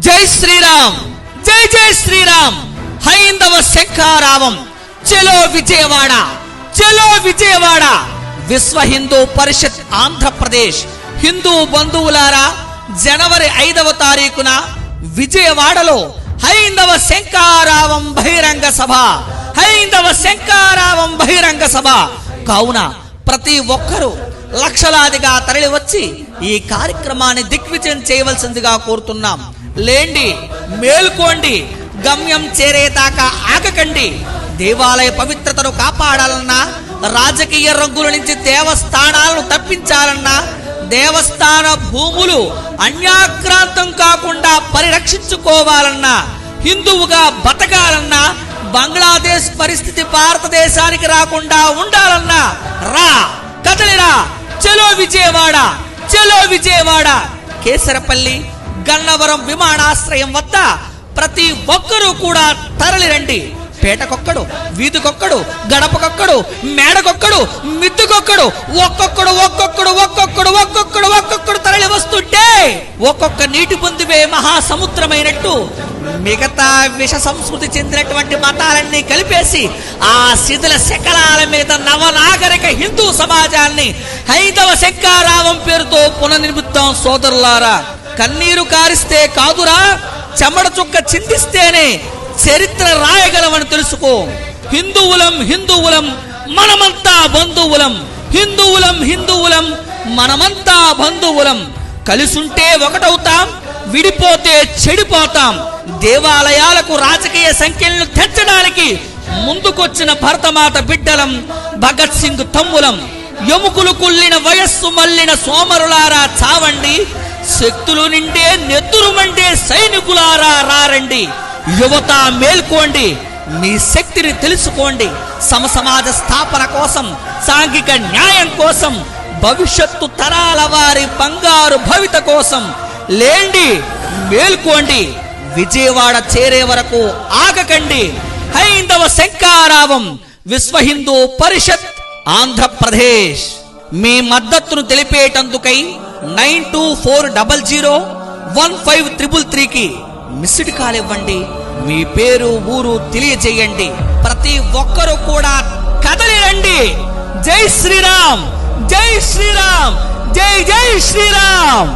జై శ్రీరామ్, జై జై శ్రీరామ్. హైందవ శంఖారావం, చలో విజయవాడ, చలో విజయవాడ. విశ్వ హిందూ పరిషత్ ఆంధ్రప్రదేశ్ హిందూ బంధువులారా, జనవరి 5వ తారీఖున విజయవాడలో హైందవ శంఖారావం బహిరంగ సభ, హైందవ శంఖారావం బహిరంగ సభ. కావున ప్రతి ఒక్కరూ లక్షలాదిగా తరలి వచ్చి ఈ కార్యక్రమాన్ని దిగ్విజయం చేయవలసిందిగా కోరుతున్నాం. లేండి, మేల్కోండి, గమ్యం చేరేదాకా ఆగకండి. దేవాలయ పవిత్రతను కాపాడాలన్నా, రాజకీయ రంగుల నుంచి దేవస్థానాలను తప్పించాలన్నా, దేవస్థాన భూములు అన్యాక్రాంతం కాకుండా పరిరక్షించుకోవాలన్నా, హిందువుగా బతకాలన్నా, బంగ్లాదేశ్ పరిస్థితి భారతదేశానికి రాకుండా ఉండాలన్నా రా, కదలిరా. చలో విజయవాడ, చలో విజయవాడ. కేసరపల్లి గన్నవరం విమానాశ్రయం వద్ద ప్రతి ఒక్కరూ కూడా తరలిరండి. పేటకొక్కడు, వీధికొక్కడు, గడపకొక్కడు, మేడకొక్కడు, మిద్దుకొక్కడు, ఒక్కొక్కడు ఒక్కొక్కడు ఒక్కొక్కడు ఒక్కొక్కడు ఒక్కొక్కడు తరలి వస్తుంటే ఒక్కొక్క నీటి పొందివే మహాసముద్రమైనట్టు మిగతా విష సంస్కృతి చెందినటువంటి మతాలన్నీ కలిపేసి ఆ శిథిల శకలాల మీద నవనాగరిక హిందూ సమాజాన్ని హైందవ శంఖారావం పేరుతో పునర్నిర్మిద్దాం సోదరులారా. కన్నీరు కారిస్తే కాదురా, చెమడ చుక్క చిందిస్తేనే చరిత్ర రాయగలమని తెలుసుకో. హిందువులం హిందువులం మనమంతా బంధువులం, హిందువులం హిందువులం మనమంతా బంధువులం. కలిసుంటే ఒకటవుతాం, విడిపోతే చెడిపోతాం. దేవాలయాలకు రాజకీయ సంఖ్యలను తెచ్చడానికి ముందుకొచ్చిన భరతమాత బిడ్డలం, భగత్ సింగ్ తమ్ములం. ఎముకలు కుళ్ళిన వయస్సు మల్లిన సోమరులారా చావండి, శక్తులు నిండే నెత్తురు మండే సైనికులారా రారండి. యువత మేల్కోండి, మీ శక్తిని తెలుసుకోండి. సమసమాజ స్థాపన కోసం, సాంఘిక న్యాయం కోసం, భవిష్యత్తు తరాల వారి బంగారు భవిత కోసం లేండి, మేల్కోండి. విజయవాడ చేరే వరకు ఆగకండి. హైందవ శంఖారావం, విశ్వ హిందూ పరిషత్ ఆంధ్రప్రదేశ్. మీ మద్దతును తెలిపేటందుకై 9240015333కి మిస్డ్ కాల్ ఇవ్వండి. మీ పేరు ఊరు తెలియజేయండి. ప్రతి ఒక్కరూ కూడా కదలి రండి. జై శ్రీరామ్, జై శ్రీరామ్, జై జై శ్రీరామ్.